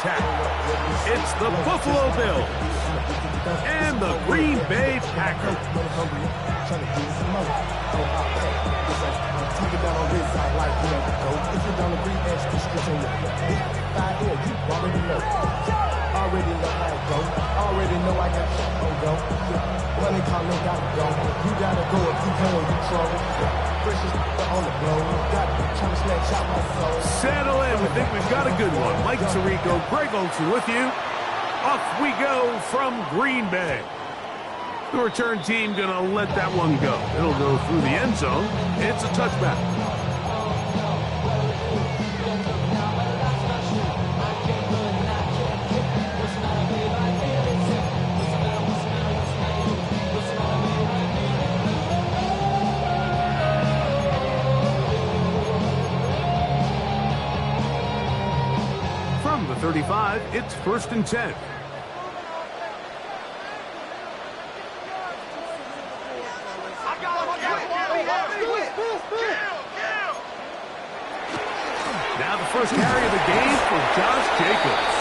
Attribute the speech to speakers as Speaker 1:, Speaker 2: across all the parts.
Speaker 1: attack. It's the Buffalo Bills and the Green Bay Packers.
Speaker 2: Already know how it go. Already know I got shit on go. Money calling, gotta go. You gotta go if you can, you trouble. Precious on the blow. Got trying to snatch out my soul.
Speaker 1: Settle in. We think we've got a good one. Mike Tirico, Greg Olsen with you. Off we go from Green Bay. The return team gonna let that one go. It'll go through the end zone. It's a touchback. From the 35, it's 1st and 10. Now the first carry of the game for Josh Jacobs.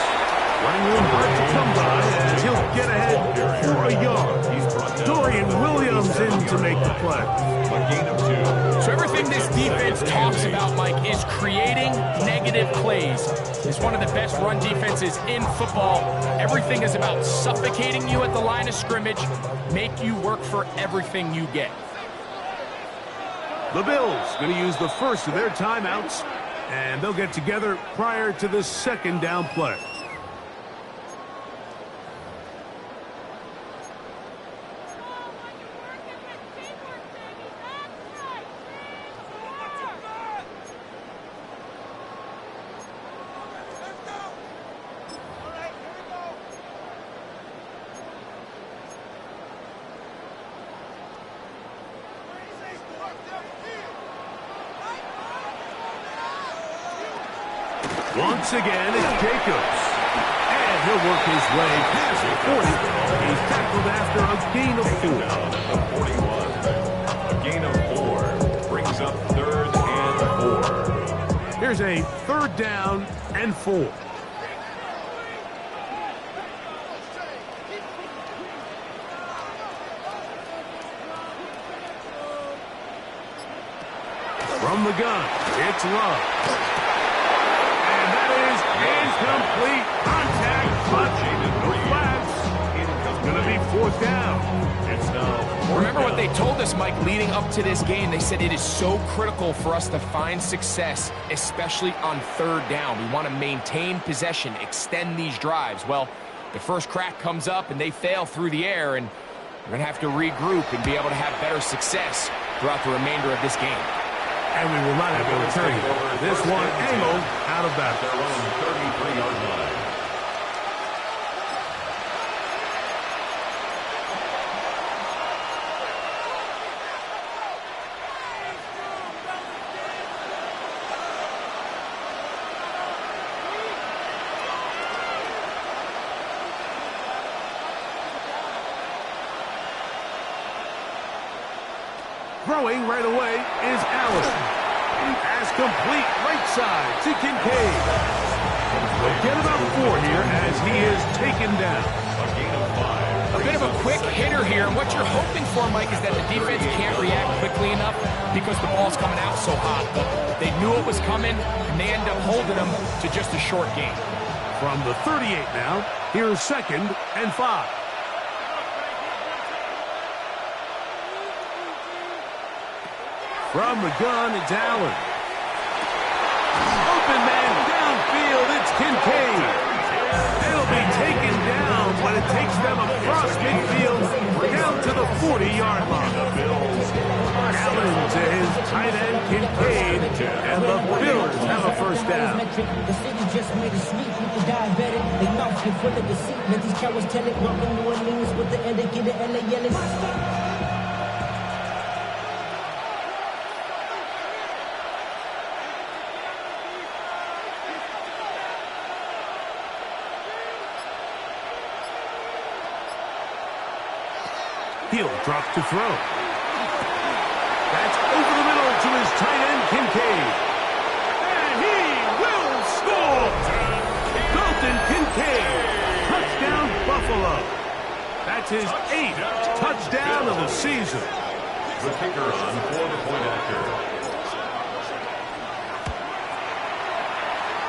Speaker 1: Running room hard to come by, and he'll get ahead for a yard. Dorian Williams in to make the play.
Speaker 3: A gain of 2.
Speaker 4: So everything this defense talks about, Mike, is creating negative plays. It's one of the best run defenses in football. Everything is about suffocating you at the line of scrimmage, make you work for everything you get.
Speaker 1: The Bills going to use the first of their timeouts, and they'll get together prior to the second down play. Once again, it's Jacobs. And he'll work his way past the 40. He's tackled after a gain of 4.
Speaker 3: A gain of 4 brings up 3rd and 4.
Speaker 1: Here's a 3rd down and 4. From the gun, it's Love. Incomplete contact, but no flags. It's going to be 4th down. It's now.
Speaker 4: Remember what they told us, Mike, leading up to this game. They said it is so critical for us to find success, especially on 3rd down. We want to maintain possession, extend these drives. Well, the first crack comes up and they fail through the air, and we're going to have to regroup and be able to have better success throughout the remainder of this game.
Speaker 1: And we will not have a return. This one angled out of bounds.
Speaker 3: Their own 33-yard line.
Speaker 1: Throwing right away is Allen. Pass complete right side to Kincaid. We'll get about 4 here as he is taken down.
Speaker 3: A gain of 5.
Speaker 4: A bit of a quick hitter here, and what you're hoping for, Mike, is that the defense can't react quickly enough because the ball's coming out so hot. But they knew it was coming, and they end up holding them to just a short game.
Speaker 1: From the 38 now, here's 2nd and 5. From the gun, it's Allen. Open man downfield, it's Kincaid. It'll be taken down, but it takes them across midfield down to the 40-yard line. Allen to his tight end, Kincaid, and the Bills have a 1st down.
Speaker 5: The city just made a sweep with the diabetic. They mouth get full of deceit. Let these cowards tell it. Bumping New Orleans with the end, they get it, and they yelling.
Speaker 1: He'll drop to throw. That's over the middle to his tight end, Kincaid. And he will score! Dalton Kincaid Kincaid. Touchdown, Buffalo. That's his 8th touchdown of the season.
Speaker 3: The kicker on for the point after.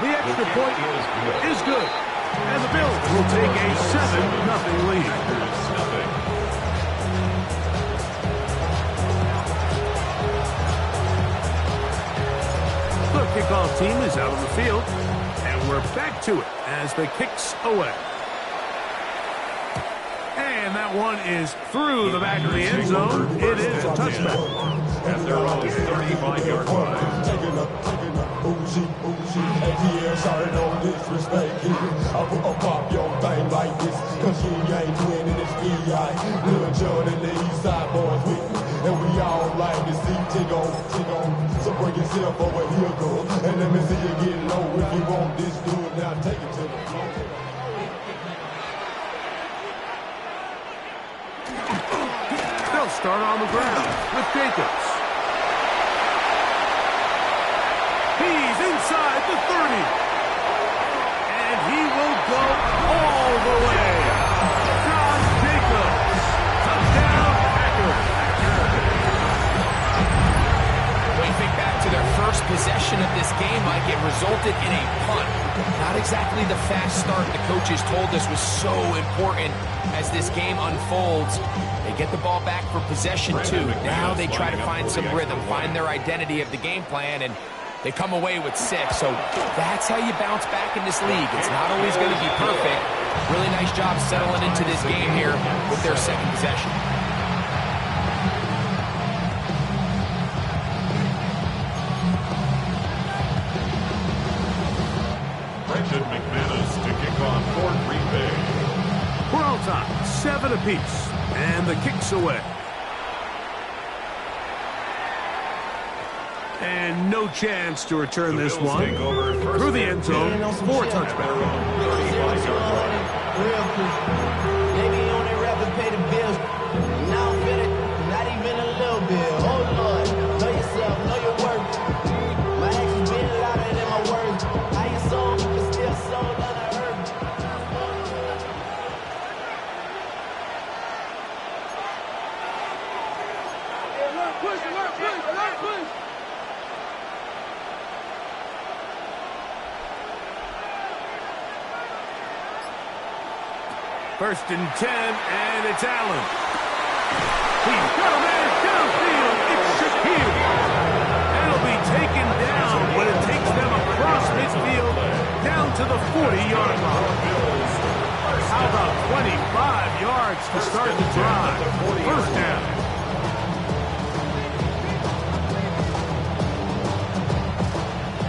Speaker 1: The extra point is good. And the Bills will take a 7-0 lead. The kickoff team is out on the field. And we're back to it as the kick's away. And that one is through the back of the end zone. It is a touchback.
Speaker 3: At their own 35-yard line.
Speaker 2: Taking up, Uzi, sorry, no disrespect here. I will pop your thing like this, cause you ain't winning this E.I. Lil Jon and the East Side boys with me, and we all like to see Tigo. So bring yourself over here, girl, and let me see you get low. If you want this, do it now, take it to the floor.
Speaker 1: They'll start on the ground with Jacobs. He's inside the 30. And he will go all the way. Josh Jacobs. Touchdown, Packers.
Speaker 4: When you think back to their first possession of this game, Mike, it resulted in a punt. Not exactly the fast start the coaches told us was so important as this game unfolds. They get the ball back for possession, too. Now they try to find some rhythm, find their identity of the game plan, and they come away with 6. So that's how you bounce back in this league. It's not always going to be perfect. Really nice job settling into this game here with their second possession.
Speaker 3: Brendan McManus to kick off for Green Bay.
Speaker 1: We're all tied, 7 apiece, and the kick's away. And no chance to return this one through the end zone for a touchback.
Speaker 6: They be on their rap and pay the bills. Now I'm fit it, not even a little bit. Oh Lord, know yourself, know your worth. My actions being louder than my words. I ain't sold, but still sold unearned. Push.
Speaker 1: First and 10, and it's Allen. He's got a man downfield. It's Shaquille. And it'll be taken down when it takes them across midfield down to the 40-yard line. How about 25 yards to start the drive? First down.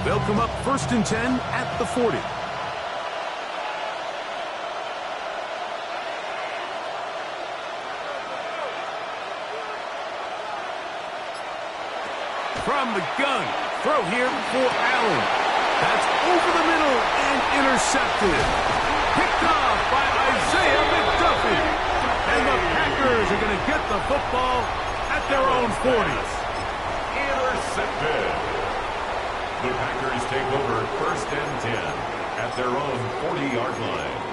Speaker 1: They'll come up first and 10 at the 40. From the gun, throw here for Allen. That's over the middle and intercepted. Picked off by Isaiah McDuffie. And the Packers are going to get the football at their own 40s.
Speaker 3: Intercepted. The Packers take over first and 10 at their own 40-yard line.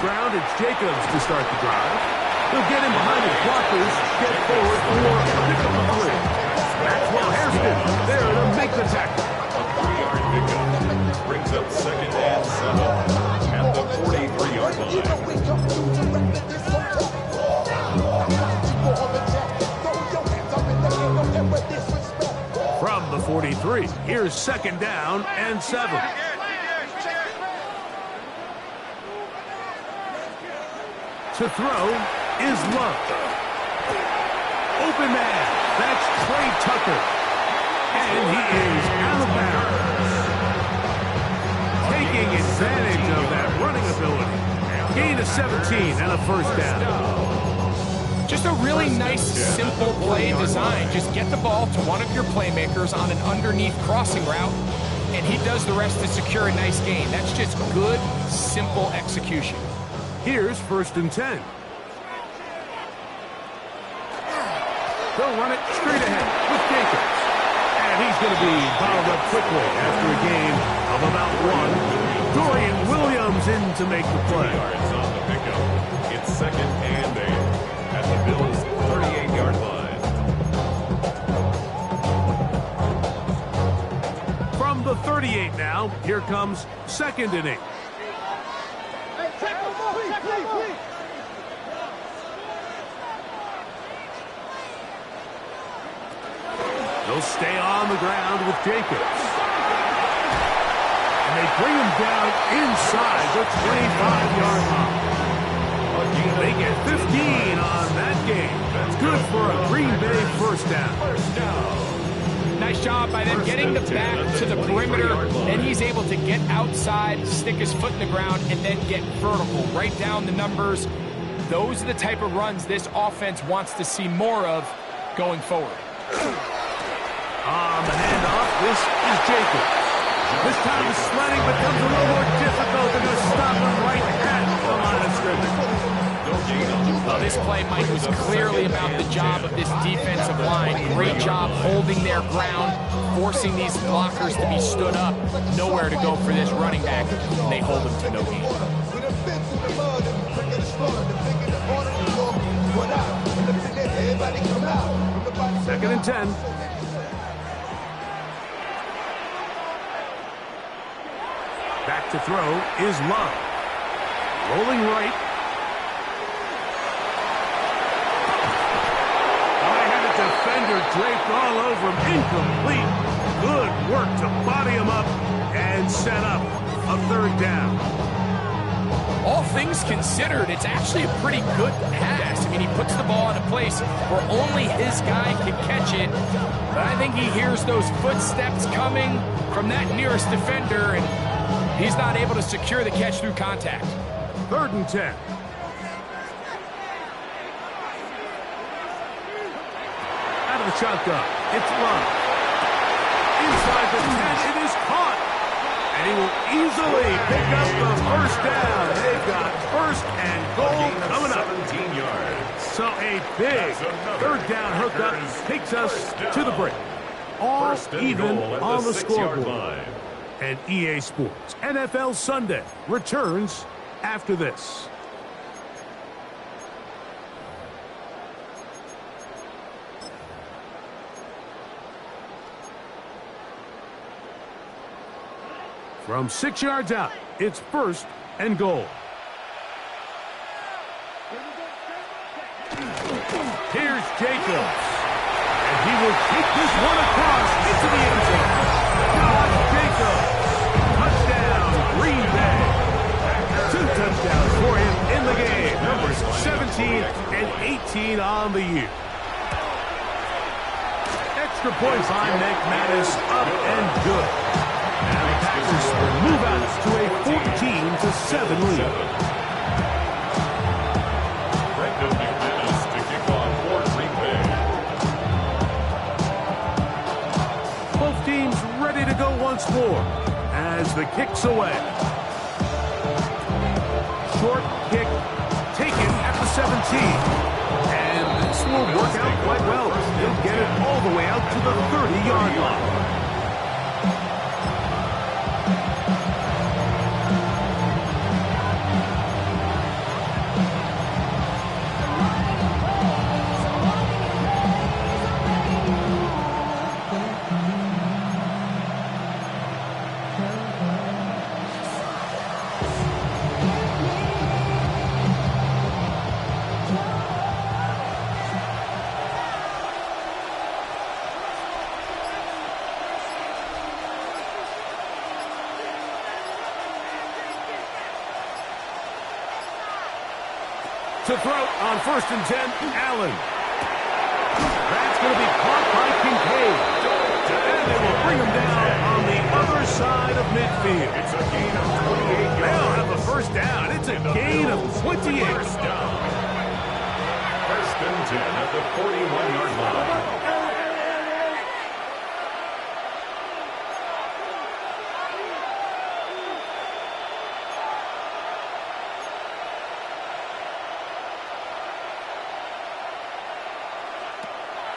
Speaker 1: Ground, it's Jacobs to start the drive. He'll get in behind his blockers, get forward for a pickup of 3. Maxwell Hairston there to make the tackle.
Speaker 3: A 3-yard pickup brings up second and 7 at the 43-yard
Speaker 1: line. From the 43, here's second down and 7. To throw is Love. Open man. That's Trey Tucker. And he is out of bounds. Taking advantage of that running ability. Gain of 17 and a first down.
Speaker 4: Just a really nice, simple play design. Just get the ball to one of your playmakers on an underneath crossing route, and he does the rest to secure a nice gain. That's just good, simple execution.
Speaker 1: Here's 1st and 10. They'll run it straight ahead with Jacobs. And he's going to be bottled up quickly after a gain of about 1. Dorian Williams in to make the play.
Speaker 3: Yards on the pickup. It's 2nd and 8 at the Bills' 38-yard line.
Speaker 1: From the 38 now, here comes 2nd and 8. They'll stay on the ground with Jacobs. And they bring him down inside the 25-yard line. They get 15 on that game. That's good for a Green Bay first down.
Speaker 4: Nice job by them getting the back to the perimeter, and he's able to get outside, stick his foot in the ground, and then get vertical. Right down the numbers. Those are the type of runs this offense wants to see more of going forward.
Speaker 1: On the handoff, this is Jacobs. This time the sledding becomes a little more difficult than to stop him right at the line of scrimmage.
Speaker 4: Well, this play, Mike, was clearly about the job of this defensive line. Great job holding their ground, forcing these blockers to be stood up. Nowhere to go for this running back. They hold him to no gain.
Speaker 1: 2nd and 10. Back to throw is Love. Rolling right. Defender draped all over him. Incomplete. Good work to body him up and set up a 3rd down.
Speaker 4: All things considered, it's actually a pretty good pass. I mean, he puts the ball in a place where only his guy can catch it. But I think he hears those footsteps coming from that nearest defender, and he's not able to secure the catch through contact.
Speaker 1: 3rd and 10. The shotgun. It's Love. Inside the 10, it is caught. And he will easily pick up the first down. They've got 1st and goal coming up.
Speaker 3: 17 yards.
Speaker 1: So a big 3rd down hookup takes us to the break. All even on the scoreboard. And EA Sports NFL Sunday returns after this. From 6 yards out, it's 1st and goal. Here's Jacobs. And he will take this one across into the end zone. Josh Jacobs. Touchdown, Green Bay. 2 touchdowns for him in the game. Numbers 17 and 18 on the year. Extra point by McManus, up and good. Now the Packers will move out to a 14-7 lead.
Speaker 3: Brandon McManus to kick off for Green Bay.
Speaker 1: Both teams ready to go once more as the kick's away. Short kick taken at the 17. And this will work out quite well. He'll get it all the way out to the 30-yard line. To throw on 1st and 10, Allen. That's going to be caught by Kincaid. And they will bring him down on the other side of midfield.
Speaker 3: It's a gain of 28 yards.
Speaker 1: They'll have the first down. It's a gain of 28.
Speaker 3: First down. 1st and 10 at the 41-yard line.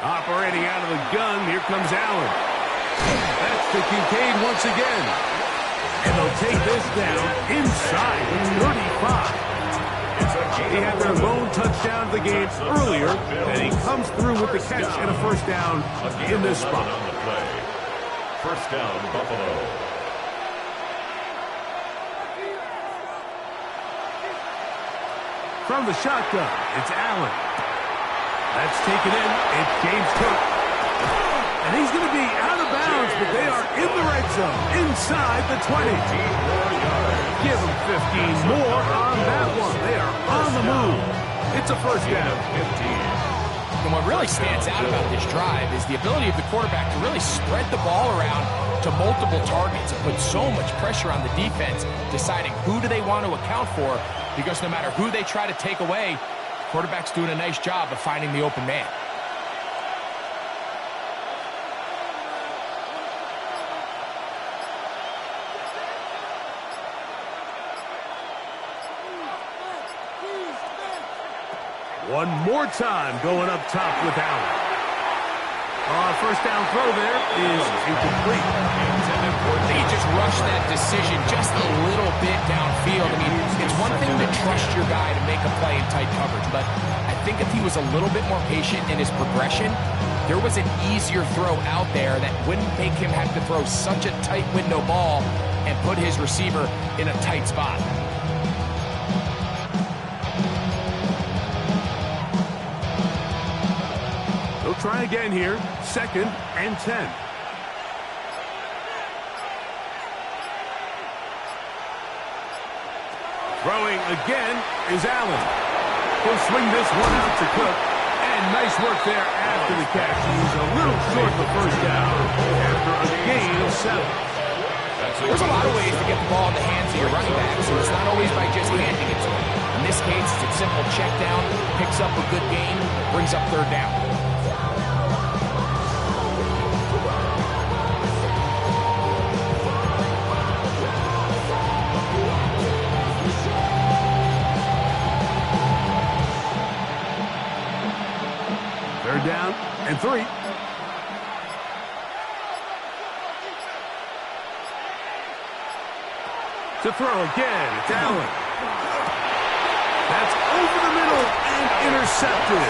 Speaker 1: Operating out of the gun, here comes Allen. That's to Kincaid once again. And they'll take this down inside the 35. He had their lone touchdown of the game earlier, and he comes through with the catch and a first down in this spot.
Speaker 3: First down, Buffalo.
Speaker 1: From the shotgun, it's Allen. That's taken in. It's James Cook. And he's going to be out of bounds, but they are in the red zone, inside the 20. Give them 15 more on that one. They are on the move. It's a first down. 15.
Speaker 4: And what really stands out about this drive is the ability of the quarterback to really spread the ball around to multiple targets and put so much pressure on the defense, deciding who do they want to account for, because no matter who they try to take away, quarterback's doing a nice job of finding the open man.
Speaker 1: One more time going up top with Allen. First down throw there is incomplete.
Speaker 4: They just rushed that decision just a little bit downfield. I mean, it's one thing to trust your guy to make a play in tight coverage, but I think if he was a little bit more patient in his progression, there was an easier throw out there that wouldn't make him have to throw such a tight window ball and put his receiver in a tight spot.
Speaker 1: They'll try again here. 2nd and 10. Throwing again is Allen. He'll swing this one out to Cook. And nice work there after the catch. He's a little short the first down after a gain of 7.
Speaker 4: There's a lot of ways to get the ball in the hands of your running back, so it's not always by just handing it to him. In this case, it's a simple check down, picks up a good gain, brings up 3rd down.
Speaker 1: Down and 3. To throw again, it's Allen. That's over the middle and intercepted.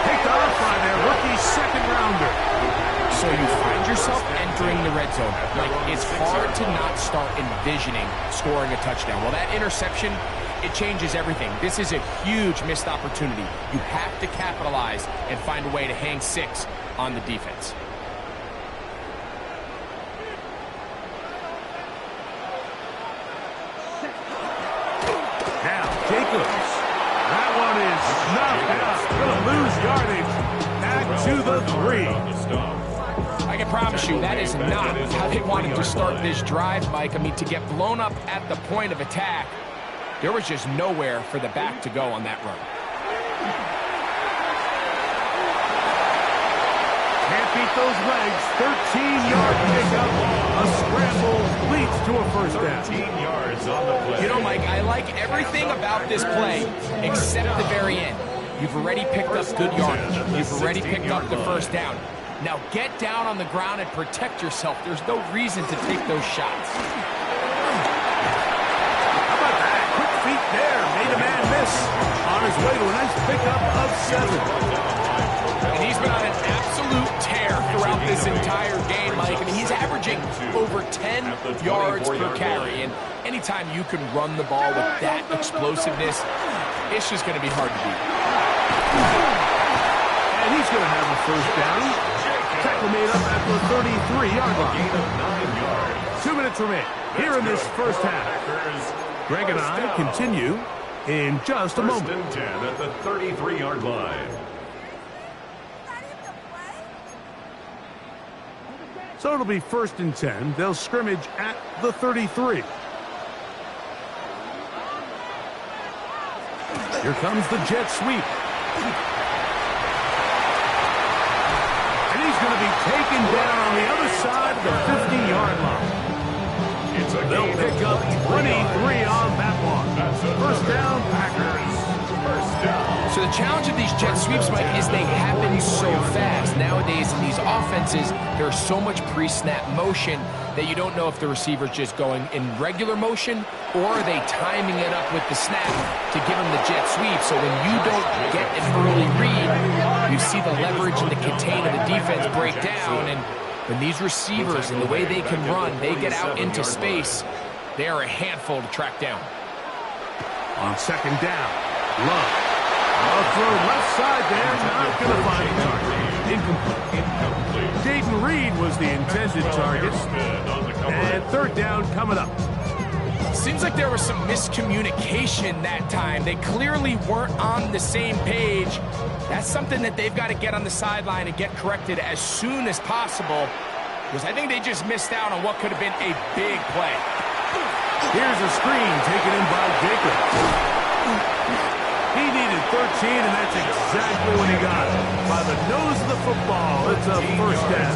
Speaker 1: Picked off by their rookie 2nd rounder.
Speaker 4: So you find yourself entering the red zone. Like, it's hard to not start envisioning scoring a touchdown. Well, that interception, it changes everything. This is a huge missed opportunity. You have to capitalize and find a way to hang 6 on the defense.
Speaker 1: Now, Jacobs. That one is knocked out. Going to lose yardage. Back to the 3.
Speaker 4: I can promise you that is not how they wanted to start this drive, Mike. I mean, to get blown up at the point of attack, there was just nowhere for the back to go on that run.
Speaker 1: Can't beat those legs. 13-yard pickup. A scramble leads to a first down.
Speaker 3: 13 yards on the play.
Speaker 4: You know, Mike, I like everything about this play except the very end. You've already picked up good yardage. You've already picked up the first down. Now get down on the ground and protect yourself. There's no reason to take those shots.
Speaker 1: There, made a man miss on his way to a nice pickup of 7.
Speaker 4: And he's been on an absolute tear throughout this entire game, Mike. I mean, he's averaging over 10 yards per carry. And anytime you can run the ball with that explosiveness, it's just going to be hard to beat.
Speaker 1: And he's going to have a first down. Tackle made up at the 33-yard line. 2 minutes remaining here in this first half. Greg and I continue in just a moment.
Speaker 3: 1st and 10 at the 33-yard line.
Speaker 1: So it'll be 1st and 10. They'll scrimmage at the 33. Here comes the jet sweep. And he's going to be taken down on the other side of the 50-yard line. They'll pick up 23 on that one. First down, Packers.
Speaker 3: First down.
Speaker 4: So the challenge of these jet sweeps, Mike, is they happen so fast. Nowadays in these offenses, there's so much pre-snap motion that you don't know if the receiver's just going in regular motion or are they timing it up with the snap to give them the jet sweep. So when you don't get an early read, you see the leverage and the contain of the defense break down. And when these receivers and the way they can run, they get out into space, they are a handful to track down.
Speaker 1: On second down, Love. I'll throw left side there, not going to find the target. Incomplete. Jaden Reed was the intended target. And third down coming up.
Speaker 4: Seems like there was some miscommunication that time. They clearly weren't on the same page. That's something that they've got to get on the sideline and get corrected as soon as possible, because I think they just missed out on what could have been a big play.
Speaker 1: Here's a screen taken in by Jacobs. He needed 13, and that's exactly what he got. By the nose of the football, it's a first down.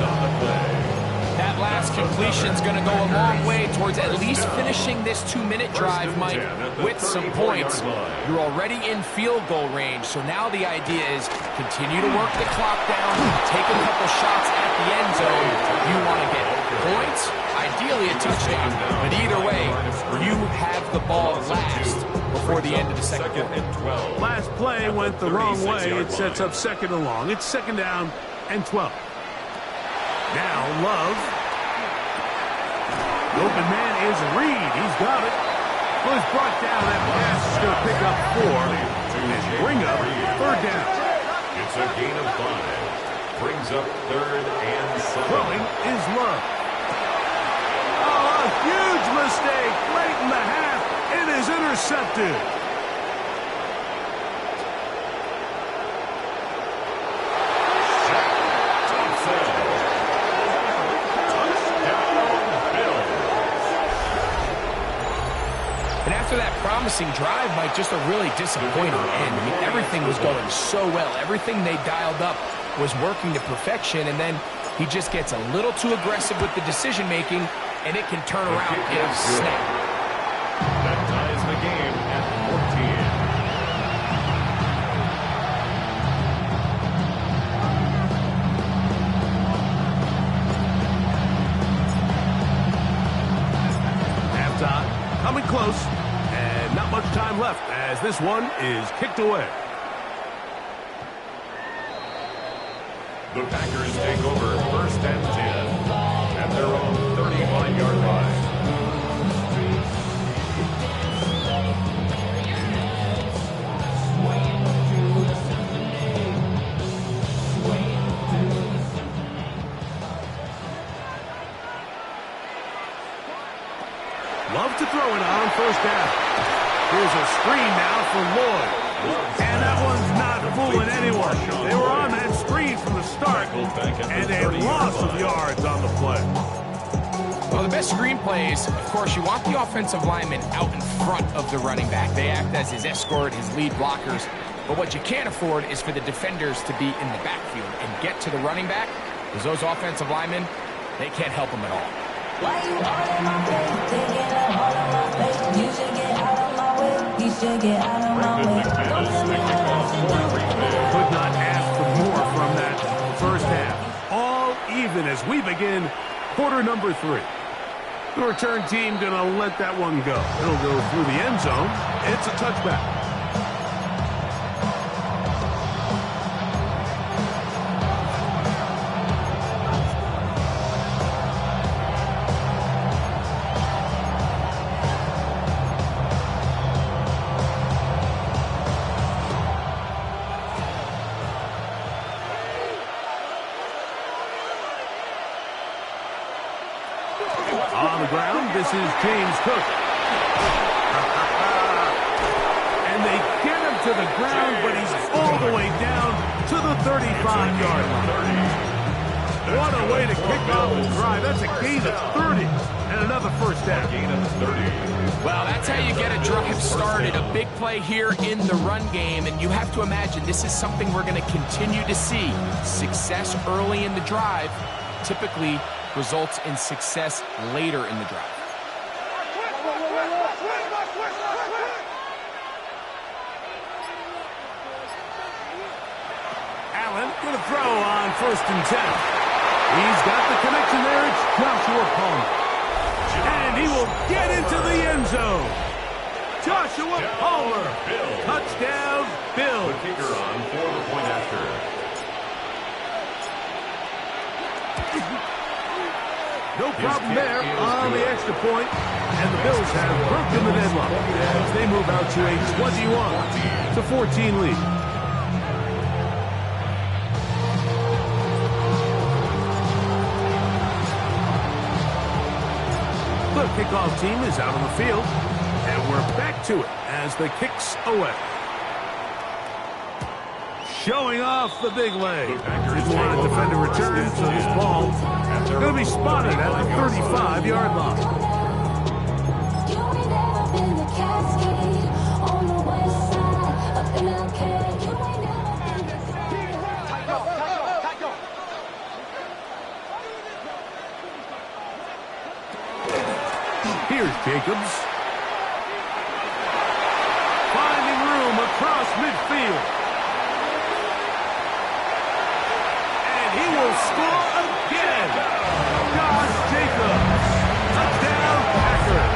Speaker 4: That last completion's going to go a long way towards at least finishing this 2-minute drive, Mike, with some points. You're already in field goal range, so now the idea is continue to work the clock down, take a couple shots at the end zone. You want to get points, ideally a touchdown, but either way, you have the ball last before the end of the second quarter.
Speaker 1: Last play went the wrong way. It sets up second and long. It's second down and 12. Now Love. The open man is Reed. He's got it. Well, he's brought down. That pass is going to pick up 4 and bring up third down.
Speaker 3: It's a gain of 5. Brings up third and 7.
Speaker 1: Throwing is Love. Oh, a huge mistake late in the half. It is intercepted.
Speaker 4: That promising drive, Mike, just a really disappointing end. I mean, everything was going so well. Everything they dialed up was working to perfection, and then he just gets a little too aggressive with the decision-making, and it can turn around in a snap.
Speaker 3: That ties the game at 14.
Speaker 1: Coming close, and not much time left as this one is kicked away.
Speaker 3: The Packers take over first and 10 at their own 35-yard line.
Speaker 1: Love to throw it on first down. Here's a screen now for Lloyd. And that one's not fooling anyone. They were on that screen from the start, and a loss of yards on the play.
Speaker 4: Well, the best screen plays, of course, you want the offensive lineman out in front of the running back. They act as his escort, his lead blockers. But what you can't afford is for the defenders to be in the backfield and get to the running back, because those offensive linemen, they can't help them at all.
Speaker 7: Why you all in my face? Taking up all of my space. You should get out of my way. You should get out of my way. Don't tell me what I should do.
Speaker 1: Could not ask for more from that first half. All even as we begin quarter number 3. The return team going to let that one go. It'll go through the end zone. It's a touchback. On the ground, this is James Cook. And they get him to the ground, but he's all the way down to the 35-yard line. What a way to kick off the drive. That's a gain of 30 and another first down.
Speaker 3: Gain of 30.
Speaker 4: Well, that's how you get a drive started. A big play here in the run game, and you have to imagine this is something we're going to continue to see. Success early in the drive typically results in success later in the drive.
Speaker 1: Going to throw on 1st and 10. He's got the connection there. It's Joshua Palmer. And he will get into the end zone. Joshua Palmer. Touchdown, Bills.
Speaker 3: The kicker on for the point after.
Speaker 1: No problem there on the extra point. And the Bills have broken the deadlock as they move out to a 21-14 lead. The kickoff team is out on the field, and we're back to it as the kick's away. Showing off the big leg. Didn't want to defend a return, so this ball is going to be spotted at the 35-yard line. Here's Jacobs. Finding room across midfield. And he will score again. Josh Jacobs. Touchdown, Packers.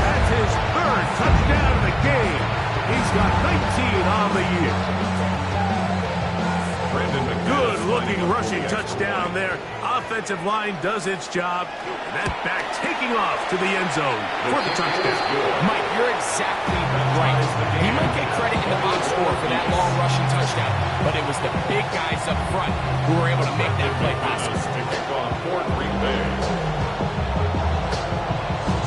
Speaker 1: That's his 3rd touchdown of the game. He's got 19 on the year. Good-looking rushing touchdown there. Offensive line does its job. And that back taking off to the end zone for the touchdown.
Speaker 4: Mike, you're exactly right. He might get credit in the box score for that long rushing touchdown, but it was the big guys up front who were able to make that play possible.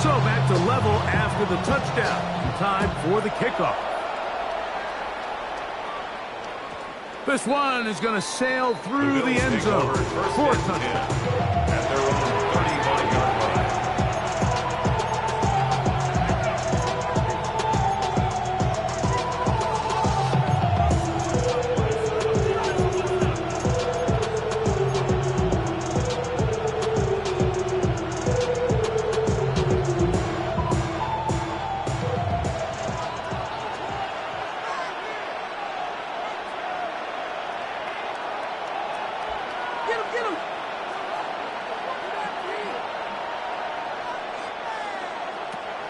Speaker 1: So back to level after the touchdown. Time for the kickoff. This one is going to sail through the end zone for a touchdown.
Speaker 3: At their own 35-yard line.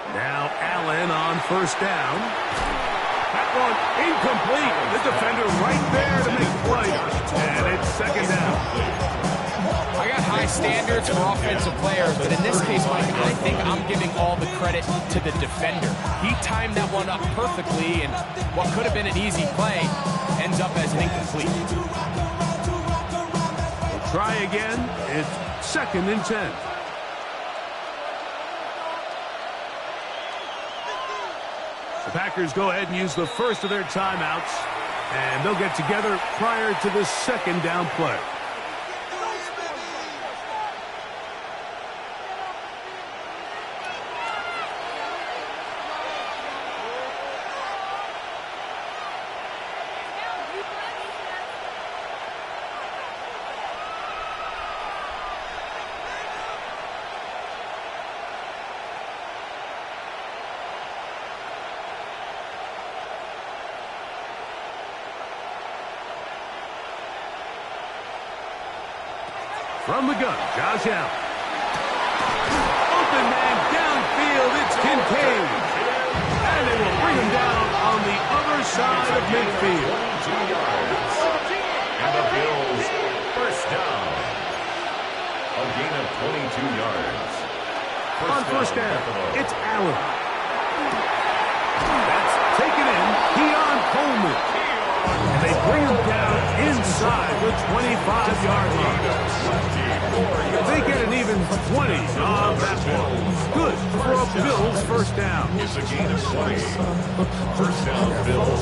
Speaker 1: Now Allen on 1st down. That one incomplete. The defender right there to make the play. And it's 2nd down.
Speaker 4: I got high standards for offensive players, but in this case, Mike, I think I'm giving all the credit to the defender. He timed that one up perfectly, and what could have been an easy play ends up as an incomplete.
Speaker 1: We'll try again. It's 2nd and 10. The Packers go ahead and use the first of their timeouts, and they'll get together prior to the 2nd down play. From the gun, Josh Allen. Open man downfield, it's Kincaid. And they will bring him down on the other side of midfield.
Speaker 3: 22 yards. And the Bills, 1st down. A gain of 22 yards.
Speaker 1: On 1st down, it's Allen. That's taken in, Keon Coleman. And they bring him down inside the 25-yard line. They get an even 20 on that one. Good for a Bills 1st down.
Speaker 3: It's a gain of 20. 1st down, Bills.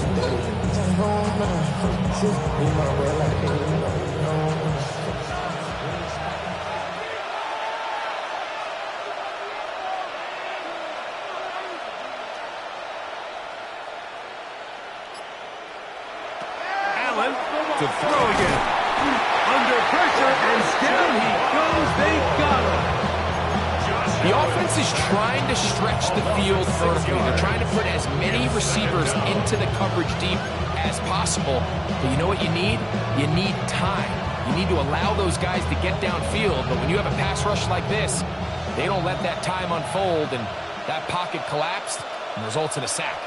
Speaker 1: Allen to throw again. Under pressure, and down he goes. They got him.
Speaker 4: The offense is trying to stretch the field vertically. They're trying to put as many receivers into the coverage deep as possible. possible, but you know what you need? You need time. You need to allow those guys to get downfield, but when you have a pass rush like this, they don't let that time unfold, and that pocket collapsed and results in a sack.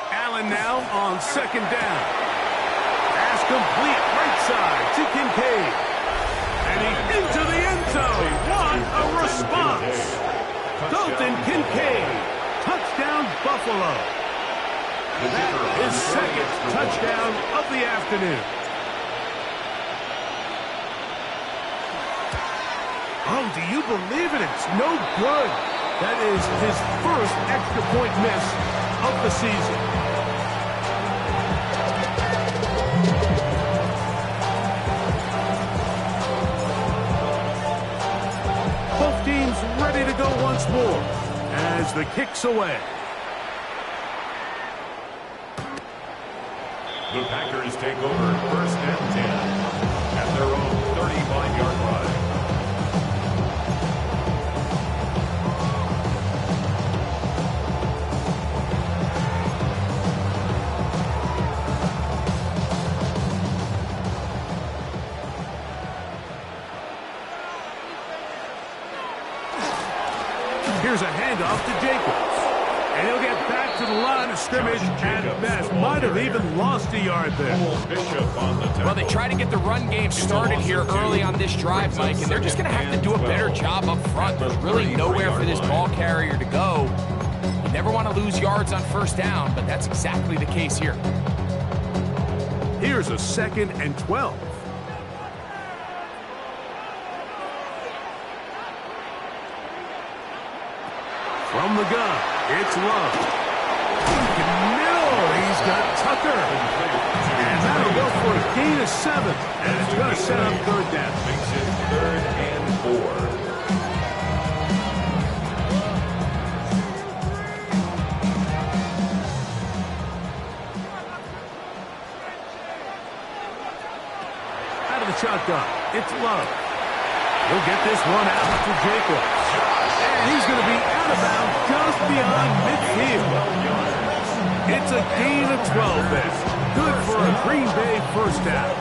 Speaker 1: Allen now on second down. Pass complete right side to Kincaid. And he's into the end zone. What a response. Dalton Kincaid. Touchdown, Buffalo. That is second touchdown of the afternoon. Oh, do you believe it? It's no good. That is his first extra point miss of the season. Both teams ready to go once more as the kick's away.
Speaker 3: The Packers take over first and 10 at their own 35-yard line.
Speaker 1: Here's a handoff to Jacobs. And he'll get back to the line of scrimmage at best. Might have even lost a yard there.
Speaker 4: Well, they try to get the run game started here early on this drive, Mike, and they're just going to have to do a better job up front. There's really nowhere for this ball carrier to go. You never want to lose yards on first down, but that's exactly the case here.
Speaker 1: Here's a 2nd and 12. From the gun, it's Love. Middle, he's got Tucker. And that'll go for a gain of 7. And it's going to set up third down.
Speaker 3: Makes it 3rd and 4.
Speaker 1: Out of the shotgun, it's Love. He'll get this one out to Jacobs. And he's going to be out of bounds just beyond midfield. It's a gain of 12 there. Good for a Green Bay first down.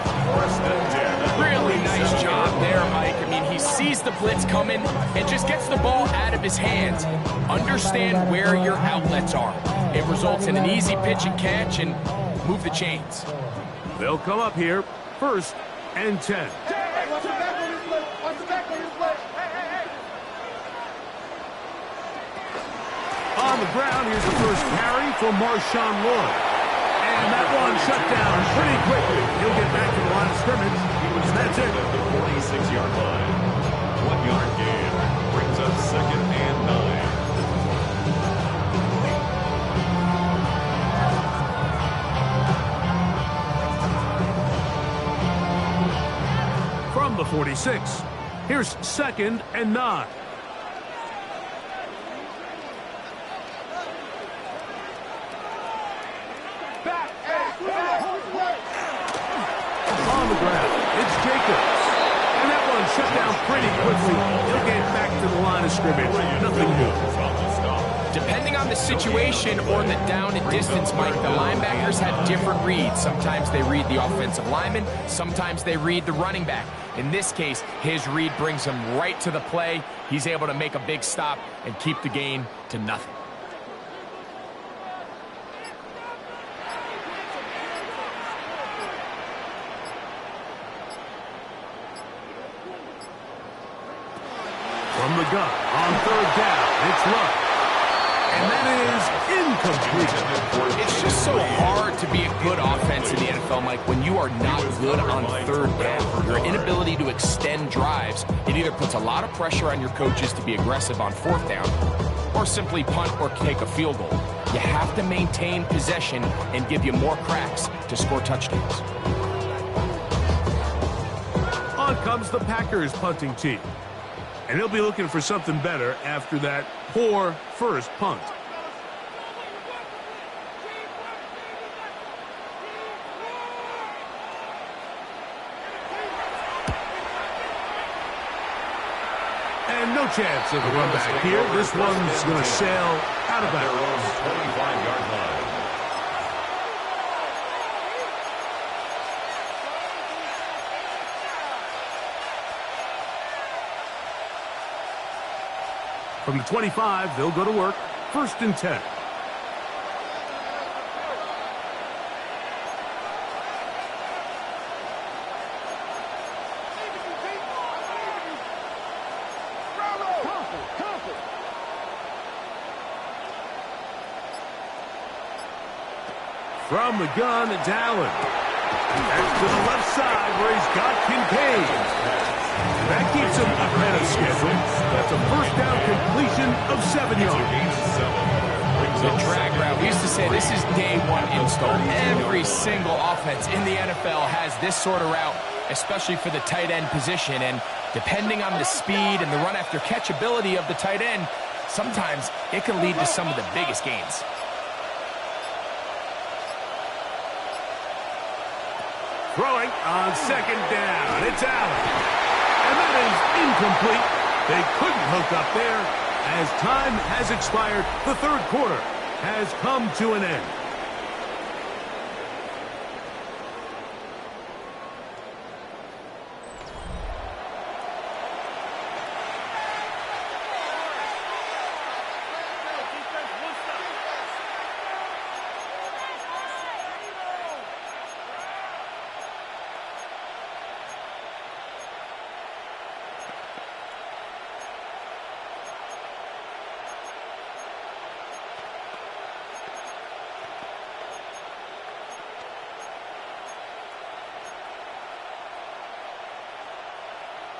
Speaker 4: Really nice job there, Mike. I mean, he sees the blitz coming and just gets the ball out of his hands. Understand where your outlets are. It results in an easy pitch and catch and move the chains.
Speaker 1: They'll come up here, 1st and 10. On the ground, here's the first carry for Marshawn Lloyd. And that one shut down pretty quickly. He'll get back to the line of scrimmage. And that's it.
Speaker 3: At the 46-yard line. 1-yard gain brings up 2nd and
Speaker 1: 9. From the 46, here's 2nd and 9. On the ground, it's Jacobs. And that one shut down pretty quickly. He'll get back to the line of scrimmage. Nothing new.
Speaker 4: Depending on the situation or the down and distance, Mike, the linebackers have different reads. Sometimes they read the offensive lineman. Sometimes they read the running back. In this case, his read brings him right to the play. He's able to make a big stop and keep the gain to nothing.
Speaker 1: From the gun, on 3rd down, it's Love. And that is incomplete.
Speaker 4: It's just so hard to be a good offense in the NFL, Mike, when you are not good on 3rd down. Your inability to extend drives, it either puts a lot of pressure on your coaches to be aggressive on 4th down or simply punt or take a field goal. You have to maintain possession and give you more cracks to score touchdowns.
Speaker 1: On comes the Packers punting team. And he'll be looking for something better after that poor first punt. And No chance of a run back here. This one's going to sail out of
Speaker 3: Their
Speaker 1: bounds.
Speaker 3: own 25-yard line.
Speaker 1: From the 25, they'll go to work. 1st and 10. From the gun, it's Allen. That's to the left side where he's got Kincaid. That keeps him ahead of schedule. That's a 1st down completion of 7 yards.
Speaker 4: The drag route. We used to say this is day one install. Every single offense in the NFL has this sort of route, especially for the tight end position. And depending on the speed and the run after catch ability of the tight end, sometimes it can lead to some of the biggest gains.
Speaker 1: Throwing on 2nd down. It's Allen. And that is incomplete. They couldn't hook up there. As time has expired, the 3rd quarter has come to an end.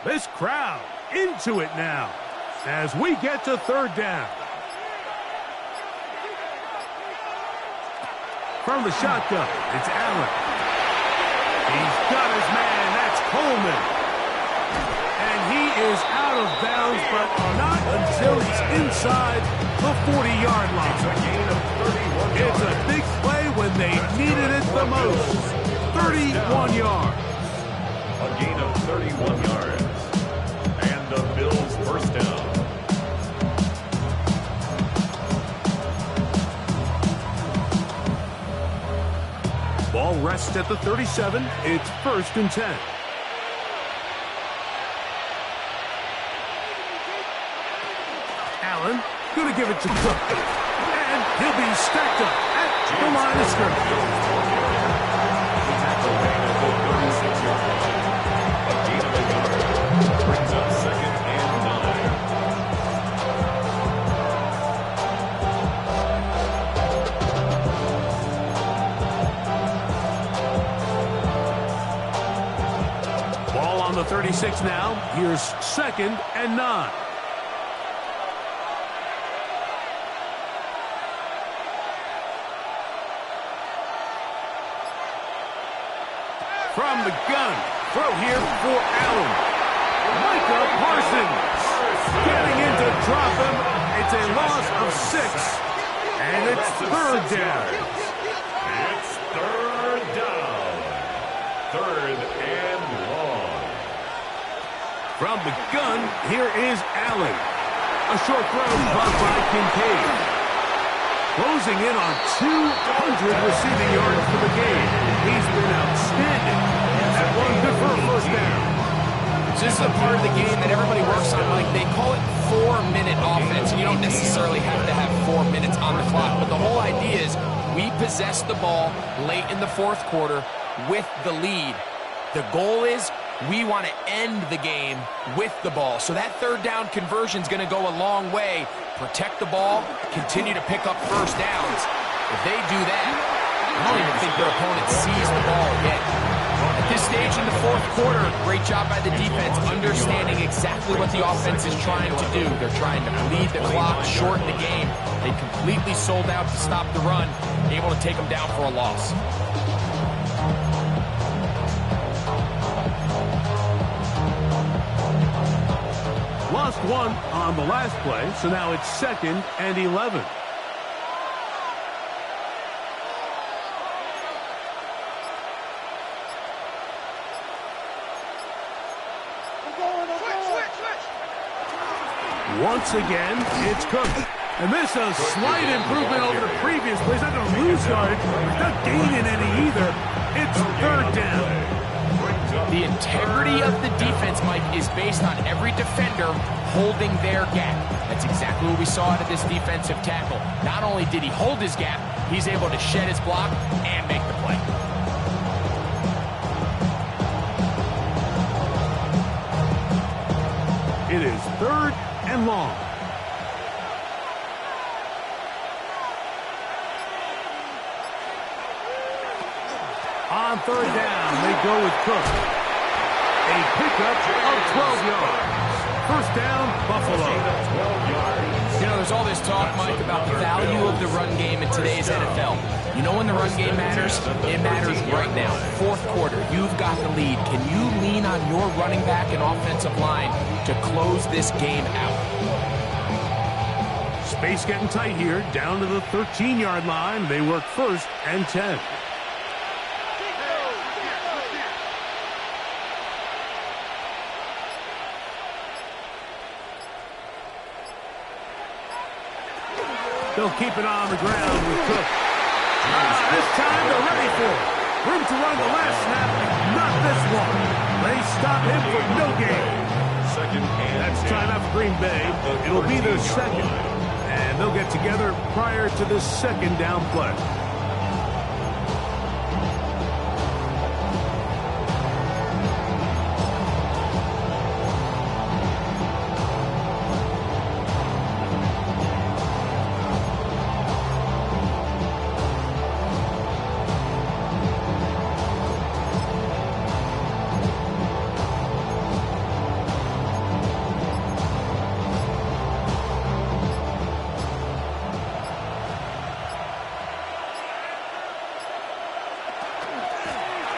Speaker 1: This crowd into it now as we get to 3rd down. From the shotgun, it's Allen. He's got his man. That's Coleman. And he is out of bounds, but not until he's inside the 40-yard line. It's a big play when they needed it the most. 31 yards.
Speaker 3: A gain of 31 yards. And the Bills' 1st down.
Speaker 1: Ball rests at the 37. It's 1st and 10. Allen going to give it to Cook. And he'll be stacked up at the line of scrimmage.
Speaker 3: Brings up 2nd and 9.
Speaker 1: Ball on the 36 now. Here's 2nd and 9. From the gun, throw here for Allen. Micah Parsons getting in to drop him. It's a loss of 6, and it's 3rd down.
Speaker 3: It's 3rd down. 3rd and long.
Speaker 1: From the gun, here is Allen. A short throw caught by Kincaid. Closing in on 200 receiving yards for the game. He's been outstanding. That one good for a 1st down.
Speaker 4: This is a part of the game that everybody works on, Mike. They call it 4-minute offense, and you don't necessarily have to have 4 minutes on the clock. But the whole idea is we possess the ball late in the 4th quarter with the lead. The goal is we want to end the game with the ball. So that 3rd down conversion is going to go a long way. Protect the ball, continue to pick up 1st downs. If they do that, I don't even think their opponent sees the ball again. At this stage in the 4th quarter, great job by the defense, understanding exactly what the offense is trying to do. They're trying to bleed the clock, shorten the game. They completely sold out to stop the run, able to take them down for a loss.
Speaker 1: Lost 1 on the last play, so now it's 2nd and 11. Once again, it's Cook. And this is a slight improvement over the previous play. He's not going to lose yardage. He's not gaining any either. It's third down.
Speaker 4: The integrity of the defense, Mike, is based on every defender holding their gap. That's exactly what we saw out of this defensive tackle. Not only did he hold his gap, he's able to shed his block and make the play.
Speaker 1: It is third and long. On third down, they go with Cook. A pickup of 12 yards. First down, Buffalo.
Speaker 4: You know, there's all this talk, Mike, about the value of the run game in today's NFL. You know when the run game matters? It matters right now. Fourth quarter, you've got the lead. Can you lean on your running back and offensive line to close this game out?
Speaker 1: Space getting tight here, down to the 13-yard line. They work first and 10. They'll keep it on the ground with Cook. This time they're ready for it. Room to run the last snap. Not this one. They stop him for no gain. That's timeout for Green Bay. It'll be their second. And they'll get together prior to this second down play.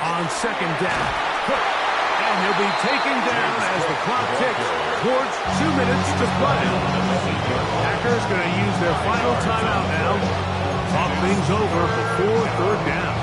Speaker 1: On second down, Cook, and he'll be taken down as the clock ticks towards 2 minutes to play. Packers going to use their final timeout now. Talk things over before third down.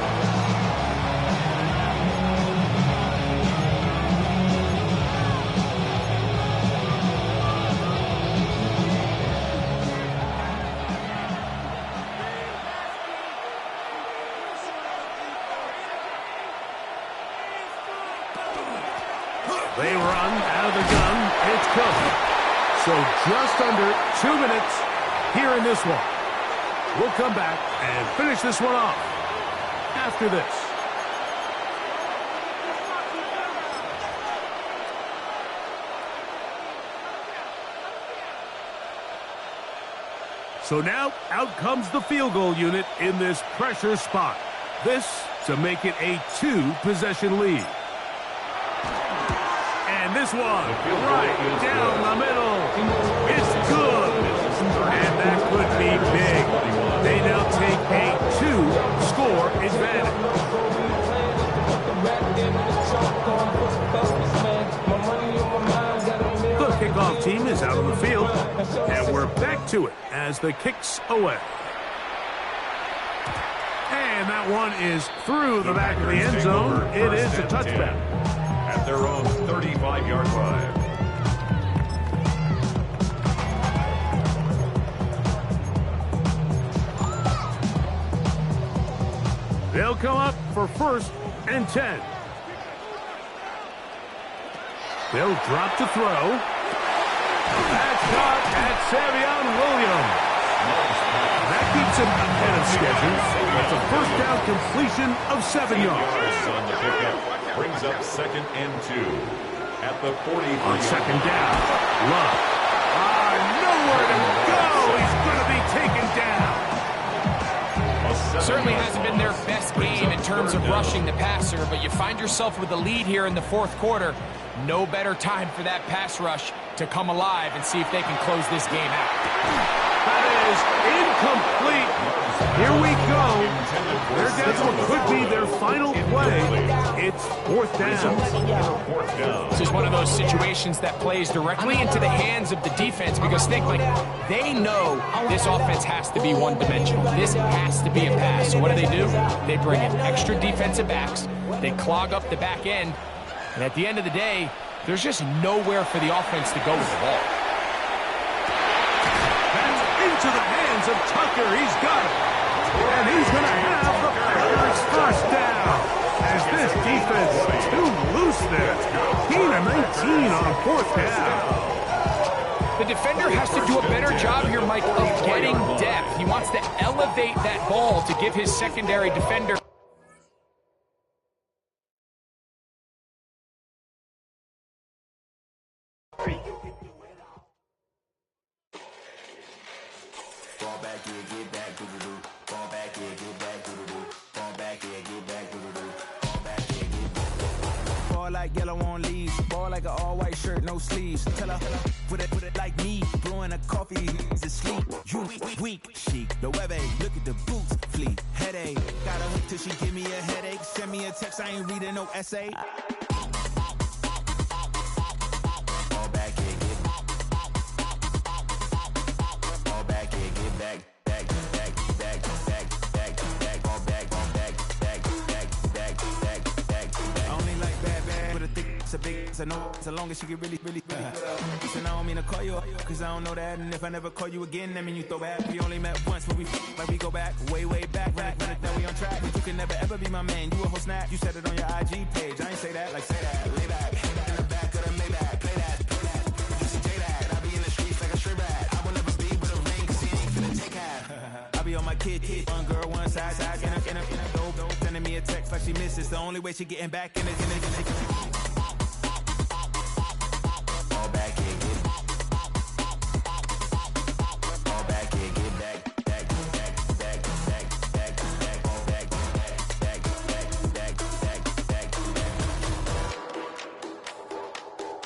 Speaker 1: They run out of the gun. It's Cook. So just under 2 minutes here in this one. We'll come back and finish this one off after this. So now out comes the field goal unit in this pressure spot. This to make it a 2-possession lead. And this one, right down the middle. It's good. And that could be big. They now take a 2-score advantage. The kickoff team is out on the field. And we're back to it as the kick's away. And that one is through the back of the end zone. It is a touchback.
Speaker 3: At their own 35-yard line.
Speaker 1: They'll come up for first and 10. They'll drop to throw. That's caught at Savion Williams. That keeps him ahead of schedule. That's a first down completion of 7 yards.
Speaker 3: On the pickup. Brings up second and 2 at the 40.
Speaker 1: On second down, Love. Nowhere to go. He's going to be taken down.
Speaker 4: Certainly hasn't been their best game in terms of rushing the passer, but you find yourself with a lead here in the fourth quarter. No better time for that pass rush to come alive and see if they can close this game out.
Speaker 1: That is incomplete. Here we go. They're down to what could be their final play. It's fourth down.
Speaker 4: This is one of those situations that plays directly into the hands of the defense because think like they know this offense has to be one-dimensional. This has to be a pass. So what do? They bring in extra defensive backs. They clog up the back end. And at the end of the day, there's just nowhere for the offense to go with the ball.
Speaker 1: hands of Tucker. He's got it. And he's going to have the Packers first down. As this defense is too loose there. Gain of 19 on fourth down.
Speaker 4: The defender has to do a better job here, Mike, of getting depth. He wants to elevate that ball to give his secondary defender.
Speaker 6: Fall back, yeah, get back, doo-doo-doo. Fall back, yeah, get back, doo-doo-doo. Fall back, yeah, get back, doo-doo-doo. Fall back, yeah, get back. Fall like yellow on leaves. Ball like an all-white shirt, no sleeves. Tell her, put it like me. Blowing a coffee, he's asleep. You weak, chic. The web look at the boots, fleet. Headache, gotta wait till she give me a headache. Send me a text, I ain't reading no essay. Fall back, yeah, get back. Fall back, yeah, get back. It's a big, it's a no, so long as she get really Listen, I don't mean to call you, cause I don't know that. And if I never call you again, that mean you throw back. We only met once, but like we go back, way back. Run it, then we on track. But you can never ever be my man, you a whole snap. You said it on your IG page, I ain't say that, like say that. Lay back, in the back of the Maybach, play that. You see that, I be in the streets like a stray rat. I will never be with a ring, cause he ain't finna take half. I be on my kid, one girl, one side, in a dope, sending me a text like she misses. The only way she getting back in it.